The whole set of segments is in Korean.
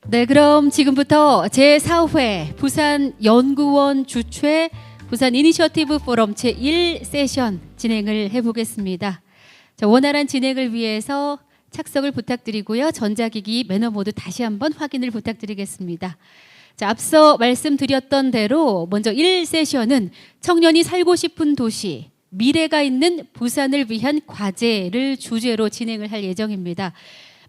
네, 그럼 지금부터 제4회 부산 연구원 주최 부산 이니셔티브 포럼 제1 세션 진행을 해보겠습니다. 자, 원활한 진행을 위해서 착석을 부탁드리고요. 전자기기 매너 모드 다시 한번 확인을 부탁드리겠습니다. 자, 앞서 말씀드렸던 대로 먼저 1세션은 청년이 살고 싶은 도시, 미래가 있는 부산을 위한 과제를 주제로 진행을 할 예정입니다.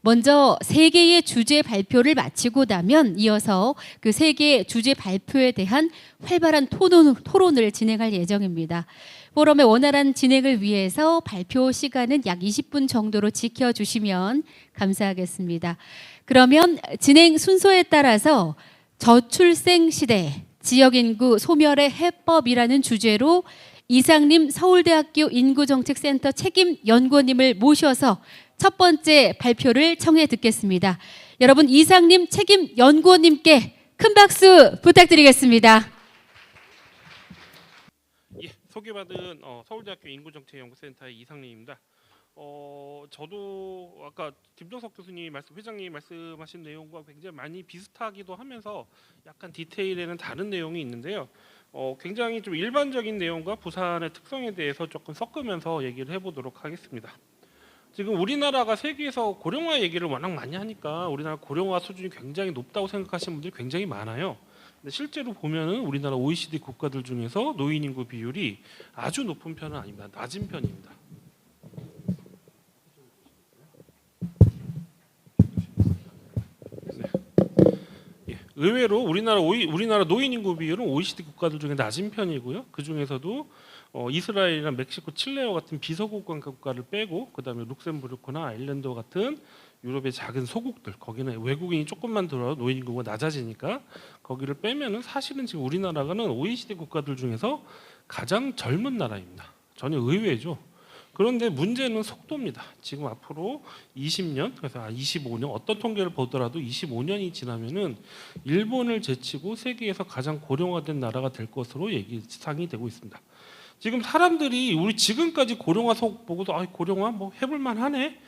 먼저 세 개의 주제 발표를 마치고 나면 이어서 그 세 개의 주제 발표에 대한 활발한 토론을 진행할 예정입니다. 포럼의 원활한 진행을 위해서 발표 시간은 약 20분 정도로 지켜주시면 감사하겠습니다. 그러면 진행 순서에 따라서 저출생 시대, 지역인구 소멸의 해법이라는 주제로 이상림 서울대학교 인구정책센터 책임연구원님을 모셔서 첫 번째 발표를 청해 듣겠습니다. 여러분, 이상림 책임연구원님께 큰 박수 부탁드리겠습니다. 예, 소개받은 서울대학교 인구정책연구센터의 이상림입니다. 저도 아까 김정석 교수님 회장님 말씀하신 내용과 굉장히 많이 비슷하기도 하면서 약간 디테일에는 다른 내용이 있는데요. 굉장히 좀 일반적인 내용과 부산의 특성에 대해서 조금 섞으면서 얘기를 해보도록 하겠습니다. 지금 우리나라가 세계에서 고령화 얘기를 워낙 많이 하니까 우리나라 고령화 수준이 굉장히 높다고 생각하시는 분들이 굉장히 많아요. 근데 실제로 보면은 우리나라 OECD 국가들 중에서 노인 인구 비율이 아주 높은 편은 아닙니다. 낮은 편입니다. 의외로 우리나라 노인 인구 비율은 OECD 국가들 중에 낮은 편이고요. 그 중에서도 이스라엘이나 멕시코, 칠레와 같은 비서구권 국가를 빼고 그다음에 룩셈부르크나 아일랜드 같은 유럽의 작은 소국들, 거기는 외국인이 조금만 들어도 노인 인구가 낮아지니까 거기를 빼면은 사실은 지금 우리나라는 OECD 국가들 중에서 가장 젊은 나라입니다. 전혀 의외죠. 그런데 문제는 속도입니다. 지금 앞으로 20년, 그래서 25년, 어떤 통계를 보더라도 25년이 지나면은 일본을 제치고 세계에서 가장 고령화된 나라가 될 것으로 예상이 되고 있습니다. 지금 사람들이 우리 지금까지 고령화 속 보고도 고령화 뭐 해볼만 하네.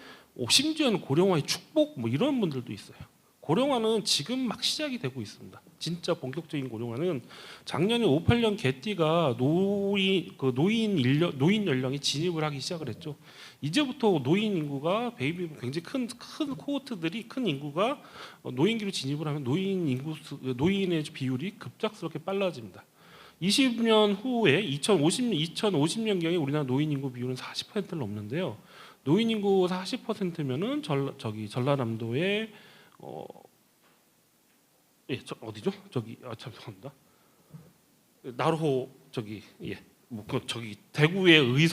심지어는 고령화의 축복 뭐 이런 분들도 있어요. 고령화는 지금 막 시작이 되고 있습니다. 진짜 본격적인 고령화는 작년에 58년 개띠가 노인 연령에 진입을 하기 시작을 했죠. 이제부터 노인 인구가 굉장히 큰 코호트들이 큰 인구가 노인기로 진입을 하면 노인의 비율이 급작스럽게 빨라집니다. 20년 후에 2050년경에 우리나라 노인 인구 비율은 40%를 넘는데요. 노인 인구 40%면은 전라남도의 어디죠? 죄송합니다. 나로 대구의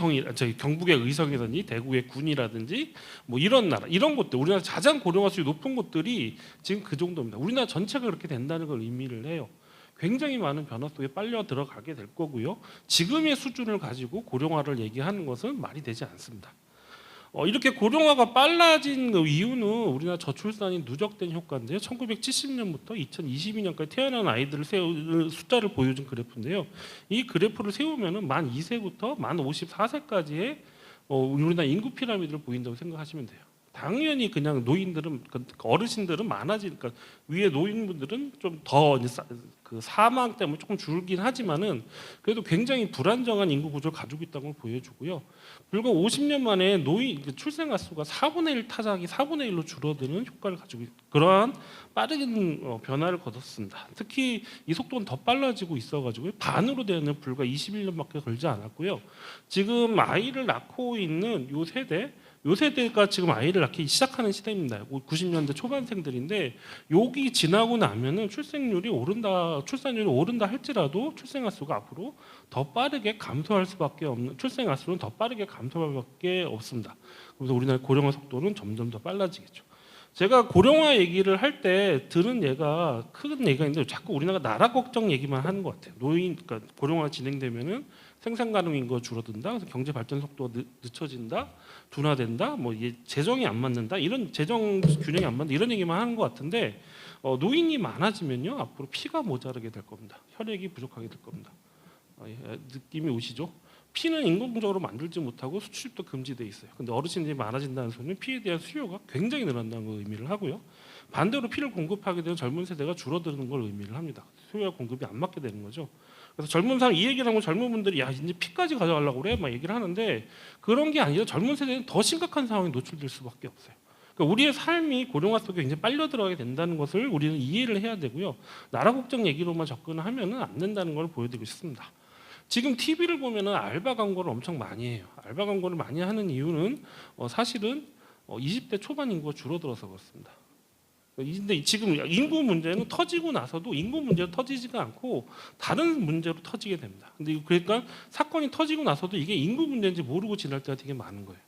경북의 의성이라든지 대구의 군이라든지 뭐 이런 나라 이런 곳들 우리나라 가장 고령화 수준이 높은 곳들이 지금 그 정도입니다. 우리나라 전체가 그렇게 된다는 걸 의미를 해요. 굉장히 많은 변화 속에 빨려 들어가게 될 거고요. 지금의 수준을 가지고 고령화를 얘기하는 것은 말이 되지 않습니다. 이렇게 고령화가 빨라진 이유는 우리나라 저출산이 누적된 효과인데요. 1970년부터 2022년까지 태어난 아이들을 숫자를 보여준 그래프인데요. 이 그래프를 세우면은 만 2세부터 만 54세까지의 우리나라 인구 피라미드를 보인다고 생각하시면 돼요. 당연히 그냥 어르신들은 많아지니까 위에 노인분들은 좀 더 그 사망 때문에 조금 줄긴 하지만은 그래도 굉장히 불안정한 인구 구조를 가지고 있다는 걸 보여주고요. 불과 50년 만에 출생아 수가 4분의 1 타작이 4분의 1로 줄어드는 효과를 가지고 그러한 빠른 변화를 거뒀습니다. 특히 이 속도는 더 빨라지고 있어가지고 반으로 되는 불과 21년밖에 걸지 않았고요. 지금 아이를 낳고 있는 요 세대가 지금 아이를 낳기 시작하는 시대입니다. 90년대 초반생들인데 여기 지나고 나면은 출산율이 오른다 할지라도 출생아 수가 앞으로 더 빠르게 감소할 수밖에 없는 출생아 수는 더 빠르게 감소할 수밖에 없습니다. 그래서 우리나라 고령화 속도는 점점 더 빨라지겠죠. 제가 고령화 얘기를 할 때 들은 큰 얘기가 있는데 자꾸 우리나라 나라 걱정 얘기만 하는 것 같아요. 그러니까 고령화 진행되면은 생산 가능 인구가 줄어든다. 그래서 경제 발전 속도가 늦춰진다. 둔화된다. 뭐 재정이 안 맞는다. 이런 재정 균형이 안 맞는다. 이런 얘기만 하는 것 같은데 노인이 많아지면요. 앞으로 피가 모자라게 될 겁니다. 혈액이 부족하게 될 겁니다. 느낌이 오시죠? 피는 인공적으로 만들지 못하고 수출입도 금지돼 있어요. 근데 어르신들이 많아진다는 소리는 피에 대한 수요가 굉장히 늘어난다는 걸 의미를 하고요. 반대로 피를 공급하게 되면 젊은 세대가 줄어드는 걸 의미를 합니다. 수요와 공급이 안 맞게 되는 거죠. 그래서 젊은 사람 이 얘기를 하면 젊은 분들이 야 이제 피까지 가져가려고 그래 막 얘기를 하는데 그런 게 아니라 젊은 세대는 더 심각한 상황에 노출될 수밖에 없어요. 그러니까 우리의 삶이 고령화 속에 굉장히 빨려 들어가게 된다는 것을 우리는 이해를 해야 되고요. 나라 국정 얘기로만 접근하면은 안 된다는 걸 보여드리고 싶습니다. 지금 TV를 보면은 알바 광고를 엄청 많이 해요. 알바 광고를 많이 하는 이유는 사실은 20대 초반 인구가 줄어들어서 그렇습니다. 근데 지금 인구 문제는 터지고 나서도 인구 문제로 터지지가 않고 다른 문제로 터지게 됩니다. 근데 그러니까 사건이 터지고 나서도 이게 인구 문제인지 모르고 지날 때가 되게 많은 거예요.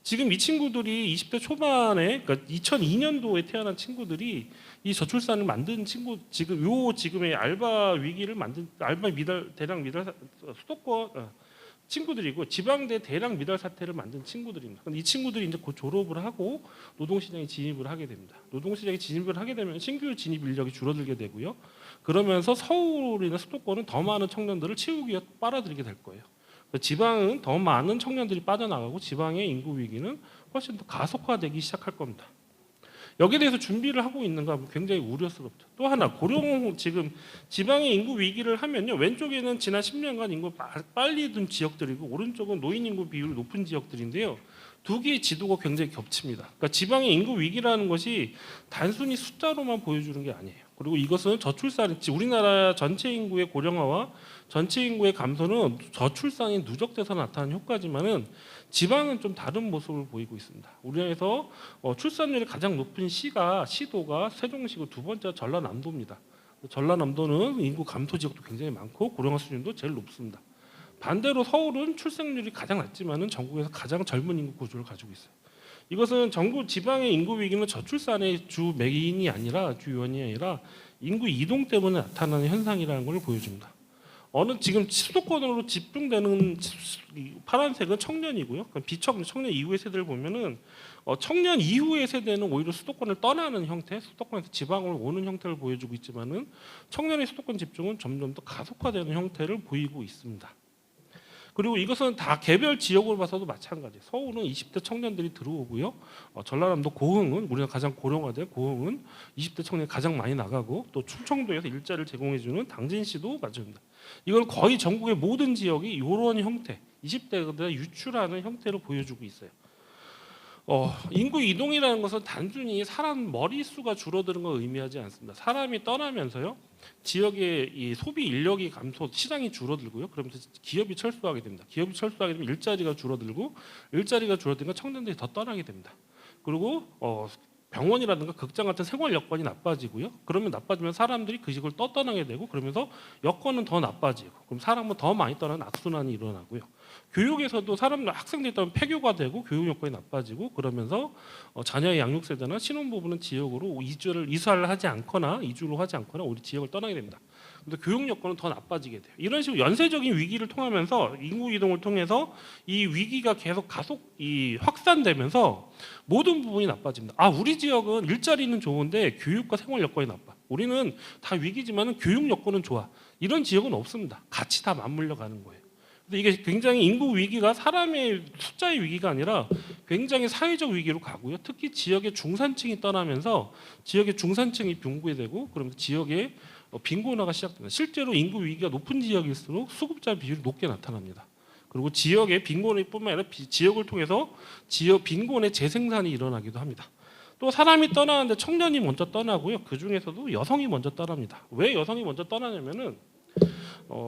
지금 이 친구들이 20대 초반에 그러니까 2002년도에 태어난 친구들이 이 저출산을 만든 친구 지금의 알바 위기를 만든 알바 대량 미달 수도권 친구들이고 지방대 대량 미달 사태를 만든 친구들입니다. 근데 이 친구들이 이제 곧 졸업을 하고 노동시장에 진입을 하게 됩니다. 노동시장에 진입을 하게 되면 신규 진입 인력이 줄어들게 되고요. 그러면서 서울이나 수도권은 더 많은 청년들을 채우기 위해 빨아들이게 될 거예요. 지방은 더 많은 청년들이 빠져나가고 지방의 인구 위기는 훨씬 더 가속화되기 시작할 겁니다. 여기에 대해서 준비를 하고 있는가 굉장히 우려스럽죠. 또 하나 고령 지금 지방의 인구 위기를 하면요. 왼쪽에는 지난 10년간 인구 빨리 든 지역들이고 오른쪽은 노인 인구 비율이 높은 지역들인데요. 두 개의 지도가 굉장히 겹칩니다. 그러니까 지방의 인구 위기라는 것이 단순히 숫자로만 보여주는 게 아니에요. 그리고 이것은 저출산, 우리나라 전체 인구의 고령화와 전체 인구의 감소는 저출산이 누적돼서 나타나는 효과지만은 지방은 좀 다른 모습을 보이고 있습니다. 우리나라에서 출산율이 가장 높은 시도가 세종시고 두 번째가 전라남도입니다. 전라남도는 인구 감소 지역도 굉장히 많고 고령화 수준도 제일 높습니다. 반대로 서울은 출생률이 가장 낮지만은 전국에서 가장 젊은 인구 구조를 가지고 있어요. 이것은 전국 지방의 인구 위기는 저출산의 주 메인이 아니라 주 요인이 아니라 인구 이동 때문에 나타나는 현상이라는 걸 보여줍니다. 지금 수도권으로 집중되는 파란색은 청년이고요. 청년 이후의 세대를 보면은 청년 이후의 세대는 오히려 수도권을 떠나는 형태, 수도권에서 지방으로 오는 형태를 보여주고 있지만은 청년의 수도권 집중은 점점 더 가속화되는 형태를 보이고 있습니다. 그리고 이것은 다 개별 지역으로 봐서도 마찬가지예요. 서울은 20대 청년들이 들어오고요. 전라남도 고흥은 우리가 가장 고령화된 고흥은 20대 청년이 가장 많이 나가고 또 충청도에서 일자리를 제공해주는 당진시도 맞습니다. 이걸 거의 전국의 모든 지역이 이런 형태, 20대가 유출하는 형태로 보여주고 있어요. 인구 이동이라는 것은 단순히 사람 머릿수가 줄어드는 걸 의미하지 않습니다. 사람이 떠나면서요. 지역의 이 소비 인력이 감소, 시장이 줄어들고요. 그러면서 기업이 철수하게 됩니다. 기업이 철수하게 되면 일자리가 줄어들고 일자리가 줄어들면 청년들이 더 떠나게 됩니다. 그리고 병원이라든가 극장 같은 생활 여건이 나빠지고요. 그러면 나빠지면 사람들이 그 지역을 떠나게 되고 그러면서 여건은 더 나빠지고 그럼 사람은 더 많이 떠나는 악순환이 일어나고요. 교육에서도 학생들이 떠나면 폐교가 되고 교육 여건이 나빠지고 그러면서 자녀의 양육 세대나 신혼부부는 지역으로 이사를 하지 않거나 이주를 하지 않거나 우리 지역을 떠나게 됩니다. 근데 교육 여건은 더 나빠지게 돼요. 이런 식으로 연쇄적인 위기를 통하면서 인구 이동을 통해서 이 위기가 계속 확산되면서 모든 부분이 나빠집니다. 우리 지역은 일자리는 좋은데 교육과 생활 여건이 나빠. 우리는 다 위기지만은 교육 여건은 좋아. 이런 지역은 없습니다. 같이 다 맞물려 가는 거예요. 근데 이게 굉장히 인구 위기가 사람의 숫자의 위기가 아니라 굉장히 사회적 위기로 가고요. 특히 지역의 중산층이 떠나면서 지역의 중산층이 붕괴되고 그러면서 지역의 빈곤화가 시작됩니다. 실제로 인구 위기가 높은 지역일수록 수급자 비율이 높게 나타납니다. 그리고 지역의 빈곤뿐만 아니라 지역을 통해서 지역 빈곤의 재생산이 일어나기도 합니다. 또 사람이 떠나는데 청년이 먼저 떠나고요. 그 중에서도 여성이 먼저 떠납니다. 왜 여성이 먼저 떠나냐면은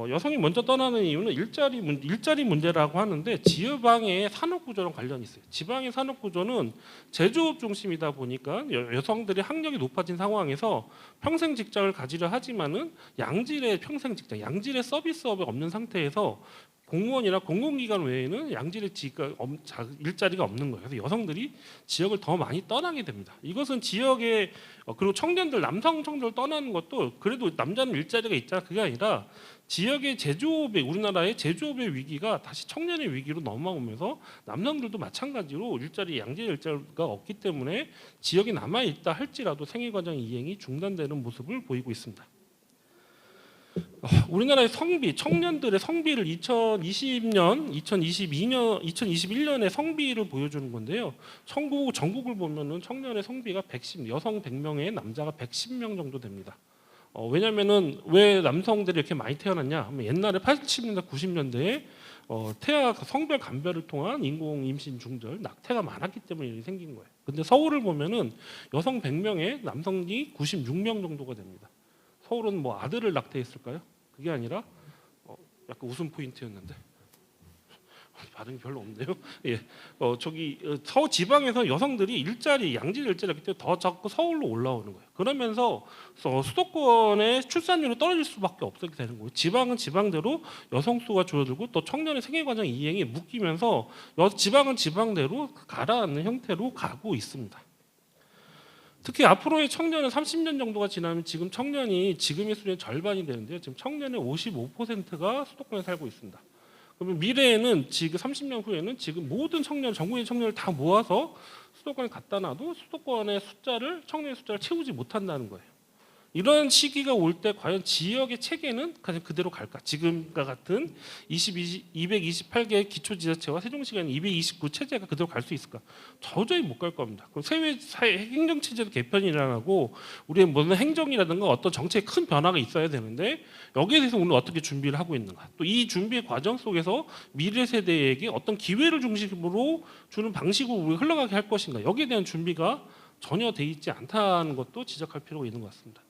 여성이 먼저 떠나는 이유는 일자리 문제라고 하는데 지방의 산업 구조랑 관련이 있어요. 지방의 산업 구조는 제조업 중심이다 보니까 여성들이 학력이 높아진 상황에서 평생 직장을 가지려 하지만은 양질의 평생 직장, 양질의 서비스업이 없는 상태에서 공무원이나 공공기관 외에는 양질의 일자리가 없는 거예요. 그래서 여성들이 지역을 더 많이 떠나게 됩니다. 이것은 지역의 그리고 남성 청년들 떠나는 것도 그래도 남자는 일자리가 있잖아. 그게 아니라 지역의 우리나라의 제조업의 위기가 다시 청년의 위기로 넘어오면서 남성들도 마찬가지로 양질 일자리가 없기 때문에 지역이 남아 있다 할지라도 생애과정 이행이 중단되는 모습을 보이고 있습니다. 우리나라의 성비, 청년들의 성비를 2020년, 2022년, 2021년의 성비를 보여주는 건데요. 전국을 보면은 청년의 성비가 110, 여성 100명에 남자가 110명 정도 됩니다. 왜냐면은 왜 남성들이 이렇게 많이 태어났냐 하면 옛날에 80년대, 90년대에 성별 감별을 통한 인공 임신 중절, 낙태가 많았기 때문에 이렇게 생긴 거예요. 근데 서울을 보면은 여성 100명에 남성이 96명 정도가 됩니다. 서울은 뭐 아들을 낙태했을까요? 그게 아니라 약간 웃음 포인트였는데 반응이 별로 없네요. 예, 서울 지방에서 여성들이 양질 일자리였기 때문에 더 자꾸 서울로 올라오는 거예요. 그러면서 수도권의 출산율이 떨어질 수밖에 없게 되는 거예요. 지방은 지방대로 여성 수가 줄어들고 또 청년의 생애과정 이행이 묶이면서 지방은 지방대로 가라앉는 형태로 가고 있습니다. 특히 앞으로의 청년은 30년 정도가 지나면 지금 청년이 지금의 수준의 절반이 되는데요. 지금 청년의 55%가 수도권에 살고 있습니다. 그러면 미래에는 지금 30년 후에는 지금 모든 전국의 청년을 다 모아서 수도권에 갖다 놔도 청년의 숫자를 채우지 못한다는 거예요. 이런 시기가 올 때 과연 지역의 체계는 그냥 그대로 갈까? 지금과 같은 228개의 기초지자체와 세종시가 있는 229 체제가 그대로 갈 수 있을까? 도저히 못 갈 겁니다. 그럼 사회 행정체제도 개편이 일어나고 우리의 모든 행정이라든가 어떤 정책에 큰 변화가 있어야 되는데 여기에 대해서 오늘 어떻게 준비를 하고 있는가? 또 이 준비의 과정 속에서 미래 세대에게 어떤 기회를 중심으로 주는 방식으로 우리가 흘러가게 할 것인가? 여기에 대한 준비가 전혀 돼 있지 않다는 것도 지적할 필요가 있는 것 같습니다.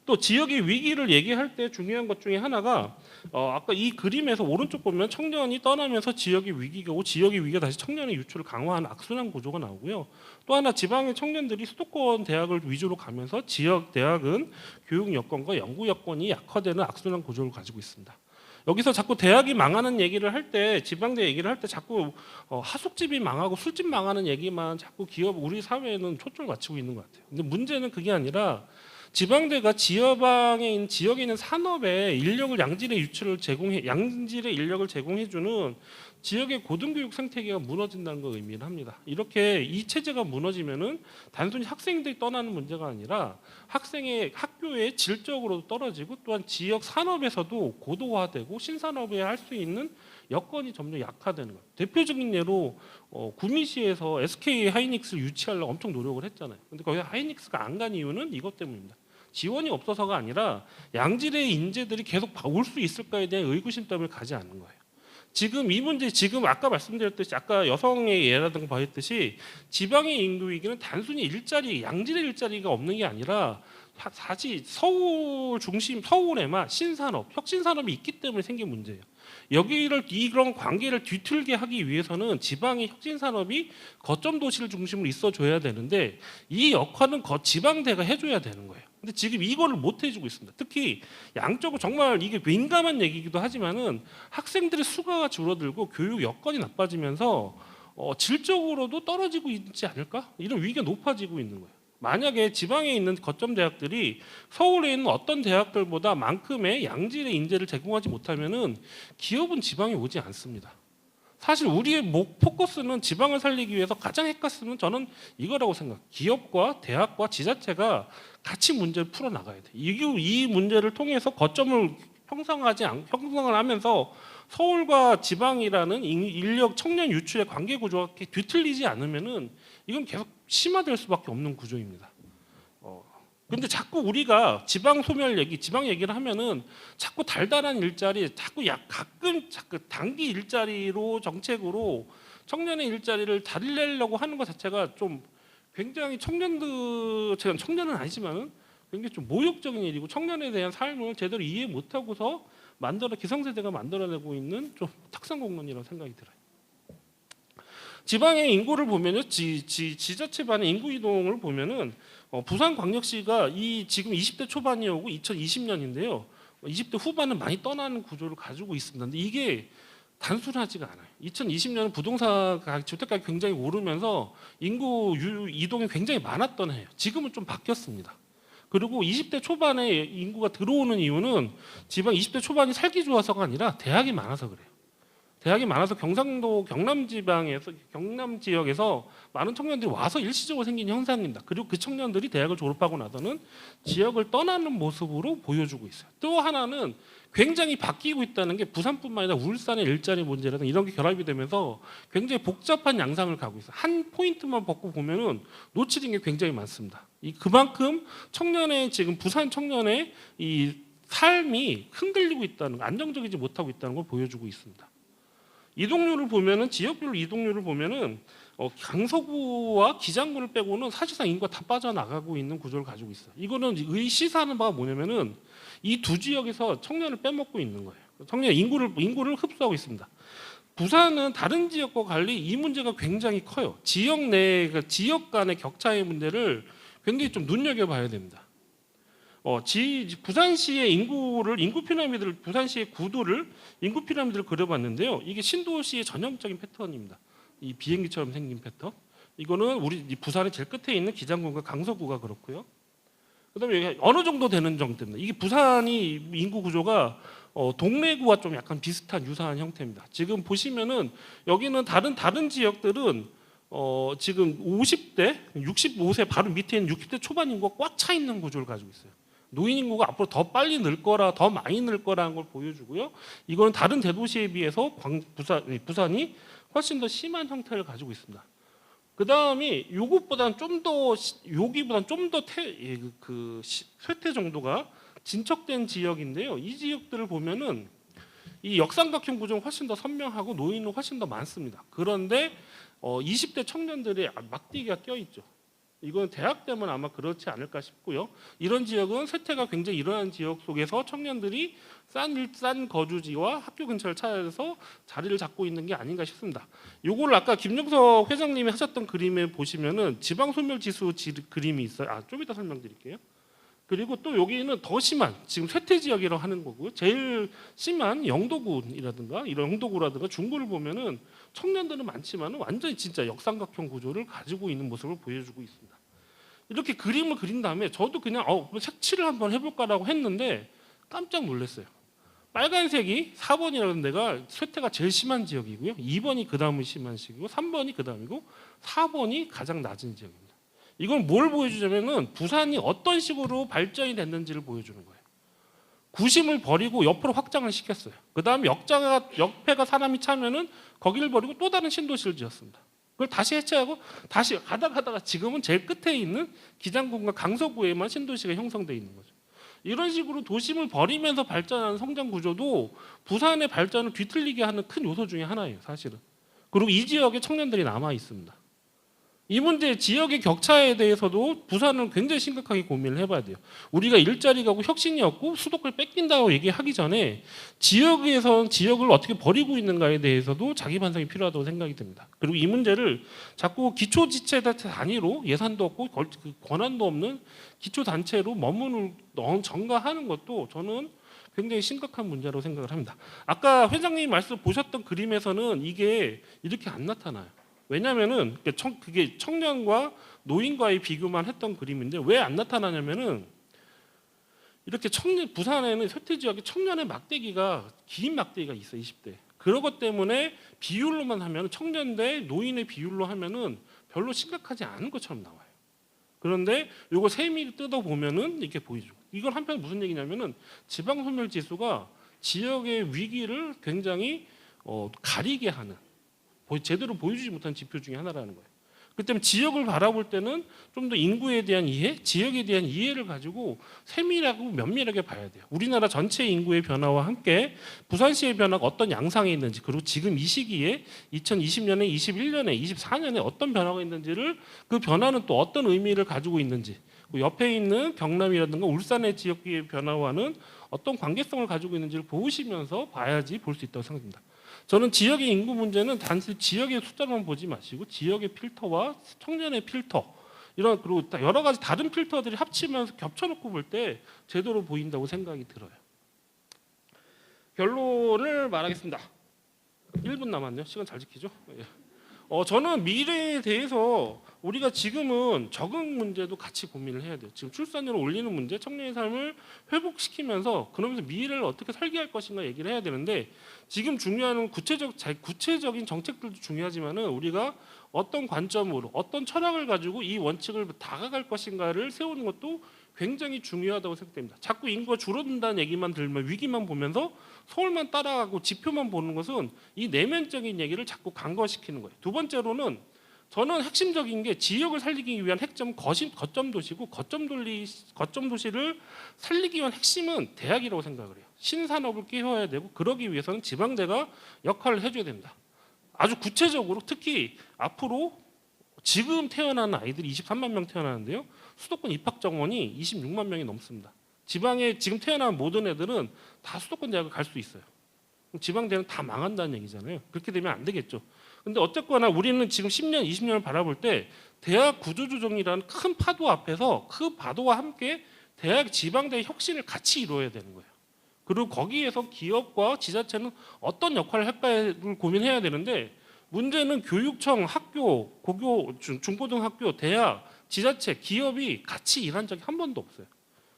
또 지역의 위기를 얘기할 때 중요한 것 중에 하나가 아까 이 그림에서 오른쪽 보면 청년이 떠나면서 지역의 위기가 오고 지역의 위기가 다시 청년의 유출을 강화하는 악순환 구조가 나오고요. 또 하나 지방의 청년들이 수도권 대학을 위주로 가면서 지역 대학은 교육 여건과 연구 여건이 약화되는 악순환 구조를 가지고 있습니다. 여기서 자꾸 대학이 망하는 얘기를 할 때 지방대 얘기를 할 때 자꾸 하숙집이 망하고 술집 망하는 얘기만 자꾸 우리 사회에는 초점을 맞추고 있는 것 같아요. 근데 문제는 그게 아니라 지방대가 지역에 있는 산업에 양질의 인력을 제공해주는 지역의 고등교육 생태계가 무너진다는 걸 의미를 합니다. 이렇게 이 체제가 무너지면은 단순히 학생들이 떠나는 문제가 아니라 학교의 질적으로도 떨어지고 또한 지역 산업에서도 고도화되고 신산업에 할 수 있는 여건이 점점 약화되는 거예요. 대표적인 예로 구미시에서 SK 하이닉스를 유치하려고 엄청 노력을 했잖아요. 근데 거기 하이닉스가 안 간 이유는 이것 때문입니다. 지원이 없어서가 아니라 양질의 인재들이 계속 올 수 있을까에 대한 의구심 때문에 가지 않는 거예요. 지금 이 문제, 아까 말씀드렸듯이 아까 여성의 예라든가 봤듯이 지방의 인구 위기는 단순히 양질의 일자리가 없는 게 아니라 사실 서울에만 혁신산업이 있기 때문에 생긴 문제예요. 이런 관계를 뒤틀게 하기 위해서는 지방의 혁신산업이 거점 도시를 중심으로 있어줘야 되는데 이 역할은 지방대가 해줘야 되는 거예요. 근데 지금 이거를 못 해주고 있습니다. 특히 양쪽으로 정말 이게 민감한 얘기이기도 하지만은 학생들의 수가 줄어들고 교육 여건이 나빠지면서 질적으로도 떨어지고 있지 않을까? 이런 위기가 높아지고 있는 거예요. 만약에 지방에 있는 거점 대학들이 서울에 있는 어떤 대학들보다 만큼의 양질의 인재를 제공하지 못하면은 기업은 지방에 오지 않습니다. 사실 우리의 포커스는 지방을 살리기 위해서 가장 핵가스는 저는 이거라고 생각해요. 기업과 대학과 지자체가 같이 문제를 풀어나가야 돼요. 이 문제를 통해서 거점을 형성을 하면서 서울과 지방이라는 청년 유출의 관계 구조가 뒤틀리지 않으면은 이건 계속 심화될 수밖에 없는 구조입니다. 근데 자꾸 우리가 지방 얘기를 하면은 자꾸 달달한 일자리, 가끔 단기 일자리로 정책으로 청년의 일자리를 달래려고 하는 것 자체가 좀 굉장히 제가 청년은 아니지만은 굉장히 좀 모욕적인 일이고 청년에 대한 삶을 제대로 이해 못하고서 기성세대가 만들어내고 있는 좀 탁상공론이라고 생각이 들어요. 지방의 인구를 보면은 지자체 반의 인구 이동을 보면은 부산광역시가 지금 20대 초반이 오고 2020년인데요. 20대 후반은 많이 떠나는 구조를 가지고 있습니다. 근데 이게 단순하지가 않아요. 2020년은 부동산 주택가격이 굉장히 오르면서 인구 이동이 굉장히 많았던 해예요. 지금은 좀 바뀌었습니다. 그리고 20대 초반에 인구가 들어오는 이유는 지방 20대 초반이 살기 좋아서가 아니라 대학이 많아서 그래요. 대학이 많아서 경상도 경남 지방에서 경남 지역에서 많은 청년들이 와서 일시적으로 생긴 현상입니다. 그리고 그 청년들이 대학을 졸업하고 나서는 지역을 떠나는 모습으로 보여주고 있어요. 또 하나는 굉장히 바뀌고 있다는 게 부산뿐만 아니라 울산의 일자리 문제라든 이런 게 결합이 되면서 굉장히 복잡한 양상을 가고 있어요. 한 포인트만 벗고 보면은 놓치는 게 굉장히 많습니다. 그만큼 청년의 지금 부산 청년의 이 삶이 흔들리고 있다는 거, 안정적이지 못하고 있다는 걸 보여주고 있습니다. 이동률을 보면은 지역별로 이동률을 보면은 강서구와 기장구를 빼고는 사실상 인구가 다 빠져나가고 있는 구조를 가지고 있어요. 이거는 시사하는 바가 뭐냐면은 이 두 지역에서 청년을 빼먹고 있는 거예요. 청년 인구를 흡수하고 있습니다. 부산은 다른 지역과 달리 이 문제가 굉장히 커요. 지역 내 지역 간의 격차의 문제를 굉장히 좀 눈여겨봐야 됩니다. 부산시의 인구 피라미드를 부산시의 구도를 인구 피라미드를 그려봤는데요. 이게 신도시의 전형적인 패턴입니다. 이 비행기처럼 생긴 패턴. 이거는 우리 부산의 제일 끝에 있는 기장군과 강서구가 그렇고요. 그다음에 어느 정도 되는 정도입니다. 이게 부산이 인구 구조가 동래구와 좀 약간 비슷한 유사한 형태입니다. 지금 보시면은 여기는 다른 지역들은 지금 50대, 65세 바로 밑에 있는 60대 초반 인구가 꽉 차 있는 구조를 가지고 있어요. 노인 인구가 앞으로 더 빨리 늘 거라, 더 많이 늘 거라는 걸 보여주고요. 이거는 다른 대도시에 비해서 부산이 훨씬 더 심한 형태를 가지고 있습니다. 그 다음이 여기보다는 좀 더 쇠퇴 정도가 진척된 지역인데요. 이 지역들을 보면은 이 역삼각형 구조는 훨씬 더 선명하고 노인은 훨씬 더 많습니다. 그런데 20대 청년들의 막대기가 껴있죠. 이건 대학 때문에 아마 그렇지 않을까 싶고요. 이런 지역은 쇠퇴가 굉장히 일어나는 지역 속에서 청년들이 싼 거주지와 학교 근처를 찾아서 자리를 잡고 있는 게 아닌가 싶습니다. 요거를 아까 김영석 회장님이 하셨던 그림에 보시면은 지방 소멸 지수 그림이 있어요. 좀 이따 설명드릴게요. 그리고 또 여기는 더 심한 지금 쇠퇴 지역이라고 하는 거고요. 제일 심한 영도구라든가 중구를 보면은 청년들은 많지만은 완전히 진짜 역삼각형 구조를 가지고 있는 모습을 보여주고 있습니다. 이렇게 그림을 그린 다음에 저도 그냥 색칠을 한번 해볼까라고 했는데 깜짝 놀랐어요. 빨간색이 4번이라는 데가 쇠퇴가 제일 심한 지역이고요. 2번이 그 다음은 심한 지역이고 3번이 그 다음이고 4번이 가장 낮은 지역입니다. 이건 뭘 보여주냐면은 부산이 어떤 식으로 발전이 됐는지를 보여주는 거예요. 구심을 버리고 옆으로 확장을 시켰어요. 그 다음에 역패가 사람이 차면은 거기를 버리고 또 다른 신도시를 지었습니다. 그걸 다시 해체하고 다시 가다가 지금은 제일 끝에 있는 기장군과 강서구에만 신도시가 형성되어 있는 거죠. 이런 식으로 도심을 버리면서 발전하는 성장 구조도 부산의 발전을 뒤틀리게 하는 큰 요소 중에 하나예요, 사실은. 그리고 이 지역에 청년들이 남아 있습니다. 이 문제 지역의 격차에 대해서도 부산은 굉장히 심각하게 고민을 해봐야 돼요. 우리가 일자리가 없고 혁신이 없고 수도권을 뺏긴다고 얘기하기 전에 지역에서 지역을 어떻게 버리고 있는가에 대해서도 자기 반성이 필요하다고 생각이 듭니다. 그리고 이 문제를 자꾸 기초지체 단위로 예산도 없고 권한도 없는 기초단체로 전가하는 것도 저는 굉장히 심각한 문제라고 생각을 합니다. 아까 회장님 말씀 보셨던 그림에서는 이게 이렇게 안 나타나요. 왜냐하면은 그게 청년과 노인과의 비교만 했던 그림인데 왜 안 나타나냐면은 이렇게 부산에는 쇠퇴 지역에 청년의 막대기가 긴 막대기가 있어 20대. 그런 것 때문에 비율로만 하면 청년 대 노인의 비율로 하면은 별로 심각하지 않은 것처럼 나와요. 그런데 이거 세밀히 뜯어 보면은 이렇게 보이죠. 이건 한편 무슨 얘기냐면은 지방 소멸 지수가 지역의 위기를 굉장히 가리게 하는. 제대로 보여주지 못한 지표 중에 하나라는 거예요. 그렇기 때문에 지역을 바라볼 때는 좀 더 인구에 대한 이해, 지역에 대한 이해를 가지고 세밀하고 면밀하게 봐야 돼요. 우리나라 전체 인구의 변화와 함께 부산시의 변화가 어떤 양상에 있는지 그리고 지금 이 시기에 2020년에, 21년에, 24년에 어떤 변화가 있는지를 그 변화는 또 어떤 의미를 가지고 있는지 옆에 있는 경남이라든가 울산의 지역의 변화와는 어떤 관계성을 가지고 있는지를 보시면서 봐야지 볼 수 있다고 생각합니다. 저는 지역의 인구 문제는 단지 지역의 숫자로만 보지 마시고 지역의 필터와 청년의 필터 그리고 여러 가지 다른 필터들이 합치면서 겹쳐놓고 볼 때 제대로 보인다고 생각이 들어요. 결론을 말하겠습니다. 1분 남았네요. 시간 잘 지키죠? 저는 미래에 대해서 우리가 지금은 적응 문제도 같이 고민을 해야 돼요. 지금 출산율을 올리는 문제, 청년의 삶을 회복시키면서 그러면서 미래를 어떻게 설계할 것인가 얘기를 해야 되는데 지금 중요한 구체적인 정책들도 중요하지만은 우리가 어떤 관점으로 어떤 철학을 가지고 이 원칙을 다가갈 것인가를 세우는 것도 굉장히 중요하다고 생각됩니다. 자꾸 인구가 줄어든다는 얘기만 들면 위기만 보면서 서울만 따라가고 지표만 보는 것은 이 내면적인 얘기를 자꾸 간과시키는 거예요. 두 번째로는 저는 핵심적인 게 지역을 살리기 위한 거점 도시고 거점 도시를 살리기 위한 핵심은 대학이라고 생각을 해요. 신산업을 끼워야 되고 그러기 위해서는 지방대가 역할을 해줘야 됩니다. 아주 구체적으로 특히 앞으로 지금 태어나는 아이들이 23만 명 태어나는데요. 수도권 입학 정원이 26만 명이 넘습니다. 지방에 지금 태어난 모든 애들은 다 수도권 대학을 갈 수 있어요. 지방 대학은 다 망한다는 얘기잖아요. 그렇게 되면 안 되겠죠. 근데 어쨌거나 우리는 지금 10년, 20년을 바라볼 때 대학 구조조정이라는 큰 파도 앞에서 그 파도와 함께 대학, 지방대의 혁신을 같이 이루어야 되는 거예요. 그리고 거기에서 기업과 지자체는 어떤 역할을 할까를 고민해야 되는데 문제는 교육청, 학교, 중고등학교, 대학, 지자체, 기업이 같이 일한 적이 한 번도 없어요.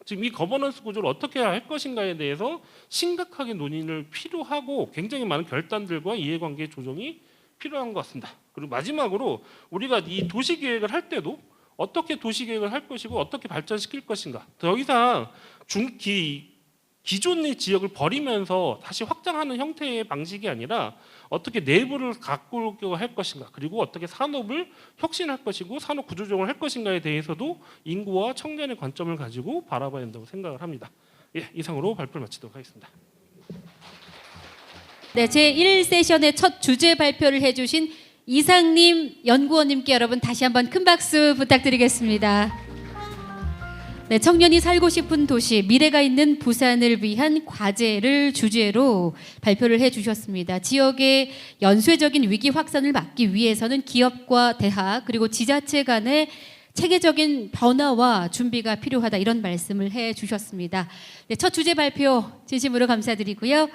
지금 이 거버넌스 구조를 어떻게 할 것인가에 대해서 심각하게 논의를 필요하고 굉장히 많은 결단들과 이해관계 조정이 필요한 것 같습니다. 그리고 마지막으로 우리가 이 도시계획을 할 때도 어떻게 도시계획을 할 것이고 어떻게 발전시킬 것인가 더 이상 기존의 지역을 버리면서 다시 확장하는 형태의 방식이 아니라 어떻게 내부를 가꾸려고 할 것인가 그리고 어떻게 산업을 혁신할 것이고 산업 구조조정을 할 것인가에 대해서도 인구와 청년의 관점을 가지고 바라봐야 된다고 생각을 합니다. 예, 이상으로 발표를 마치도록 하겠습니다. 네, 제1세션의 첫 주제 발표를 해주신 이상님 연구원님께 여러분 다시 한번 큰 박수 부탁드리겠습니다. 네, 청년이 살고 싶은 도시, 미래가 있는 부산을 위한 과제를 주제로 발표를 해주셨습니다. 지역의 연쇄적인 위기 확산을 막기 위해서는 기업과 대학 그리고 지자체 간의 체계적인 변화와 준비가 필요하다 이런 말씀을 해주셨습니다. 네, 첫 주제 발표 진심으로 감사드리고요.